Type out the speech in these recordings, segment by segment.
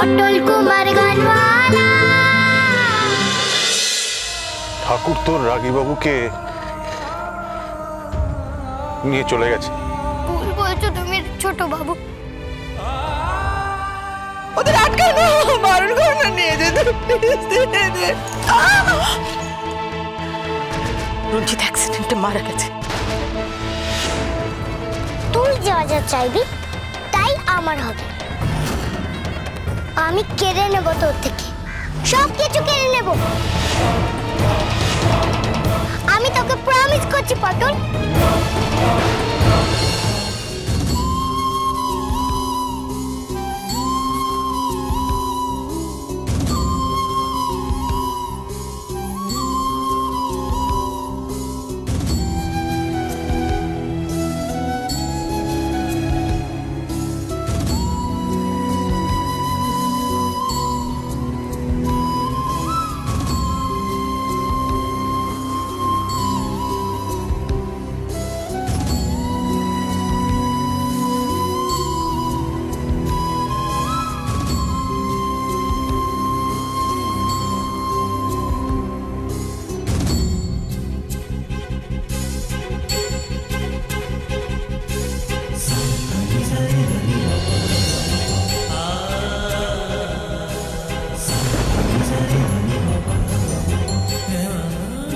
পটল কুমার গানওয়ালা। ঠাকুর তোর রাগী বাবুকে নিয়ে চলে গেছে। ভুল বলছো তুমি ছোট বাবু। ওদের আটকানো, বারণ করো না, নিয়ে যেতে। রঞ্জিত অ্যাক্সিডেন্টে মারা গেছে। তুই যা যা চাইবি তাই আমার হবে। আমি কেড়ে নেব তোর থেকে, সব কিছু কেড়ে নেব। আমি তোকে প্রমিস করছি পটল।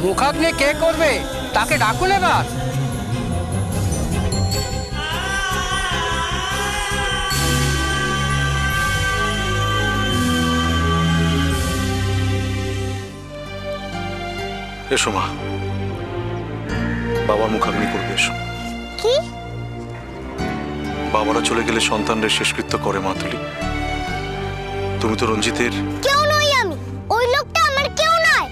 মুখাগ্নি কে করবে তাকে ডাকুন এবার। এসো মা, বাবার মুখাগ্নি করবে। এসো। কি? বাবারা চলে গেলে সন্তানদের শেষকৃত্য করে মা তুলি। তুমি তো রঞ্জিতের কেউ নই। আমি ওই লোকটা আমার কেউ নয়।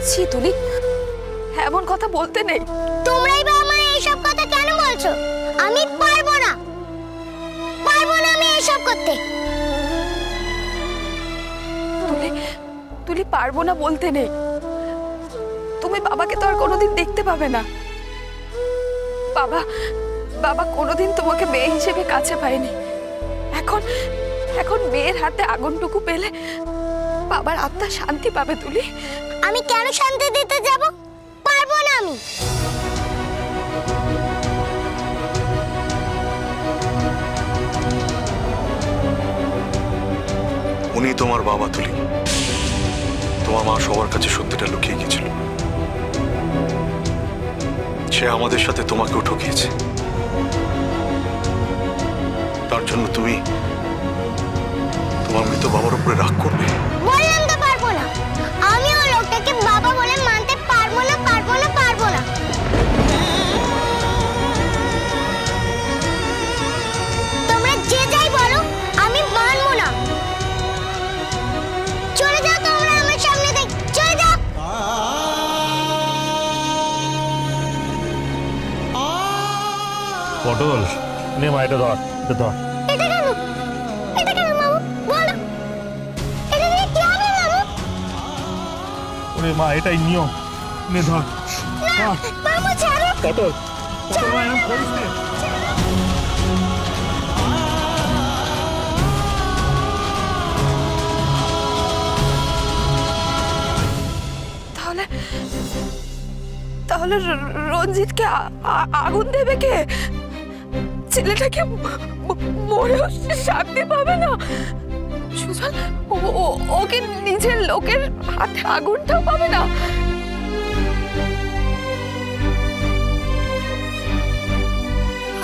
ছি তুলি, এমন কথা বলতে নেই। তোমরাই বা আমার এইসব কথা কেন বলছো? আমি পারবো না, পারবো না আমি এইসব করতে। তুলি, তুলি পারবো না বলতে নেই। তুমি বাবাকে তো আর কোনোদিন দেখতে পাবে না। বাবা বাবা কোনোদিন তোমাকে মেয়ে হিসেবে কাছে পায়নি। এখন এখন মেয়ের হাতে আগুনটুকু পেলে বাবার আত্মা শান্তি পাবে তুলি। আমি কেন শান্তি দিতে যাব? পারবো না আমি। উনি তোমার বাবা তুলি। তোমার মা সবার কাছে সত্যিটা লুকিয়ে গেছিল। সে আমাদের সাথে তোমাকেও ঠকিয়েছে। তার জন্য তুমি তোমার মৃত বাবার উপরে রাগ করবে? বললাম তো পারবো না। আমি ওই লোকটাকে বাবা বলে মানতে পারবো না, পারবো না, পারবো না। তোমরা যে যাই বলো, আমি মানবো না। চলে যাও তোমরা আমার সামনে থেকে, চলে যাও। পটল নে মা, এটা ধর, এটা ধর। এটা কেন? এটা কেন মামু? বলো। এটা দিয়ে কি হবে মামু? ওরে মা, এটাই নিয়ম। নে ধর। না, মামু ছাড়ো। পটল, পটল মা, এরকম করিস নে। তাহলে তাহলে রঞ্জিতকে আগুন দেবে কে? ছেলেটাকে মরেও শান্তি পাবে না। সুজন, ওকে নিজের লোকের হাতে আগুনটাও পাবে না।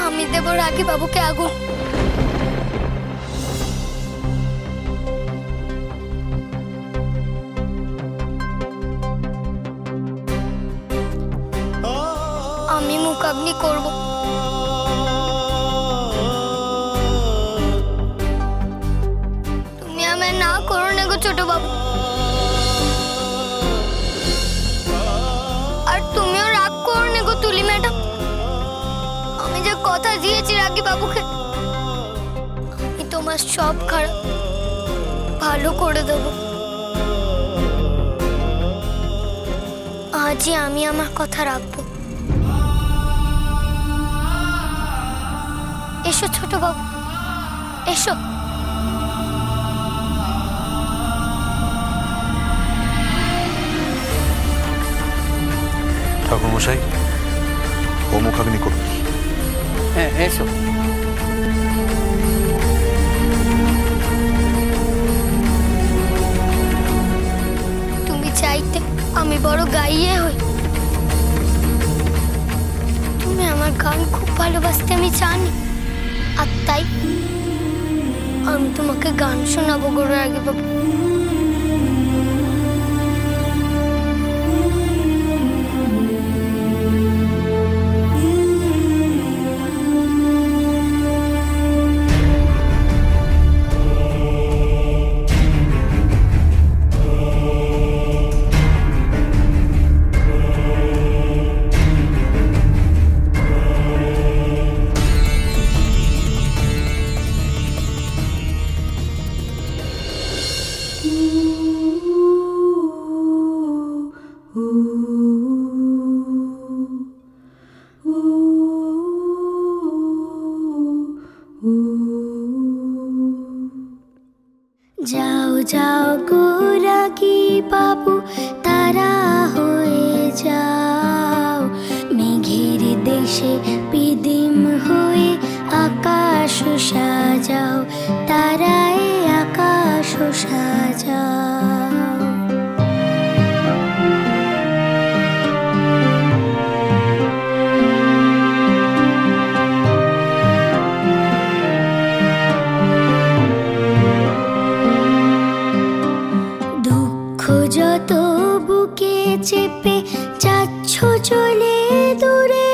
আমি দেব রাগী বাবুকে আগুন। আমি মুখাগ্নি করব। তুমি আমায় না করো না গো ছোট বাবু। আর তুমিও রাগ করো না গো তুলি ম্যাডাম। আমি যে কথা দিয়েছি রাগী বাবুকে, আমি তোমার সব খারাপ ভালো করে দেবো। আজই আমি আমার কথা রাখবো। এসো ছোট বাবু, এসো। ঠাকুরমশাই, ও মুখাগ্নি করুন। হ্যাঁ, এসো। তুমি চাইতে আমি বড় গাইয়ে হই। তুমি আমার গান খুব ভালোবাসতে আমি জানি, আর তাই আমি তোমাকে গান শোনাবো গো রাগী বাবু। যাও যাও গো রাগী বাবু, তারা হয়ে যাও, মেঘের দেশে পিদিম হয়ে আকাশ সাজাও, তারায় আকাশ সাজাও। যত বুকে চেপে যাচ্ছ চলে দূরে,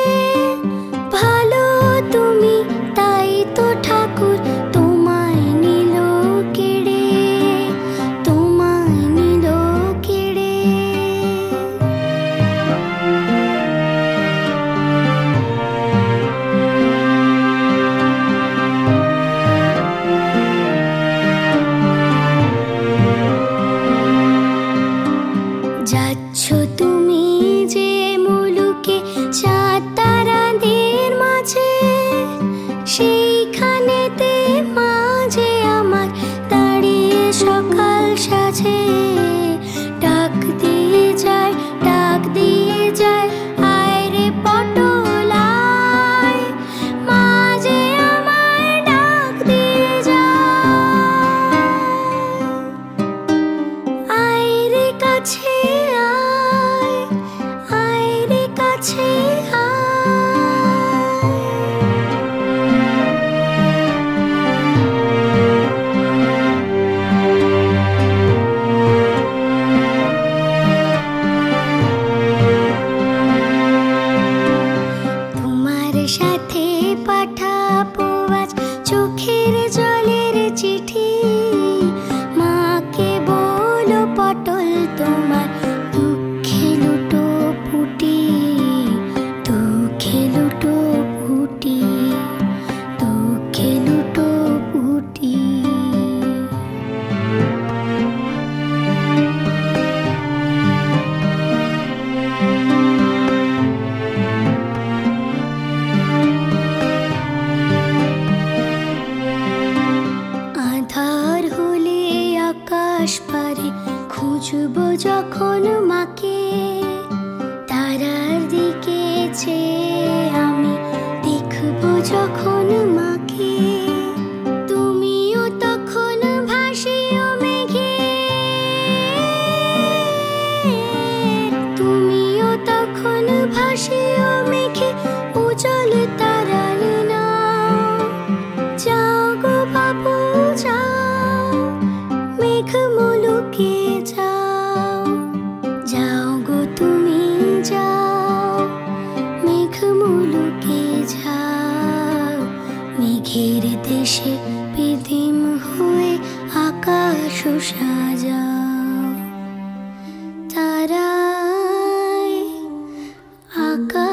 ভালো তুমি তাই তো ঠাকুর তোমায় নিল কেড়ে, তোমায় নিল কেড়ে। যাচ্ছ তুমি যে মুলুকে চাঁদ তারাদের মাঝে, সেইখানেতে মাঝে আমার দাঁড়িয়ে সকাল সাজে, ডাক দিয়ে যায়, ডাক দিয়ে যায়, আয় রে পটল আয়, মাঝে আমায় ডাক দিয়ে যায়, আয় রে কাছে তোমার সাথে পাঠাবো আজ চোখের জলের চিঠি, মাকে বলো পটল তোমার দুঃখে লুটো ফুটি, দুঃখে লুটো ফুটি, দুঃখে লুটো ফুটি। আধার হলে আকাশ পারে খুঁজবো যখন মাকে, তারার দিকে চেয়ে আমি দেখবো যখন মাকে, তুমিও তখন ভাসিও মেঘে, তুমিও তখন ভাসিও মেঘে, উজ্জ্বল তারার নাও। যাও গো বাবু যাও, মেঘ মুলুকে যাও, যাও গো তুমি যাও, মেঘ মুলুকে যাও, মেঘের দেশে পিদিম হয়ে আকাশ সাজাও, তারায় আকাশ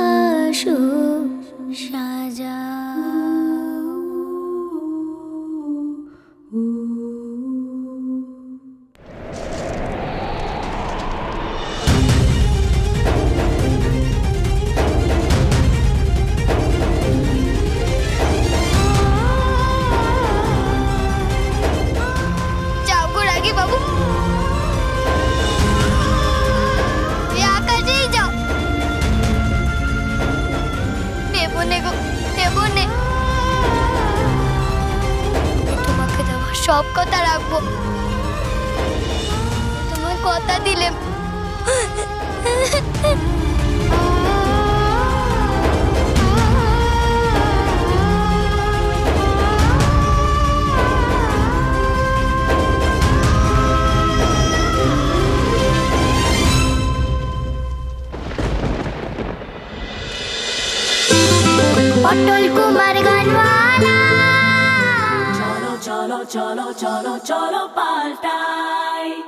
তোমায় কথা দিলে। পটল Kumar Gaanwala cholo cholo cholo cholo cholo paltai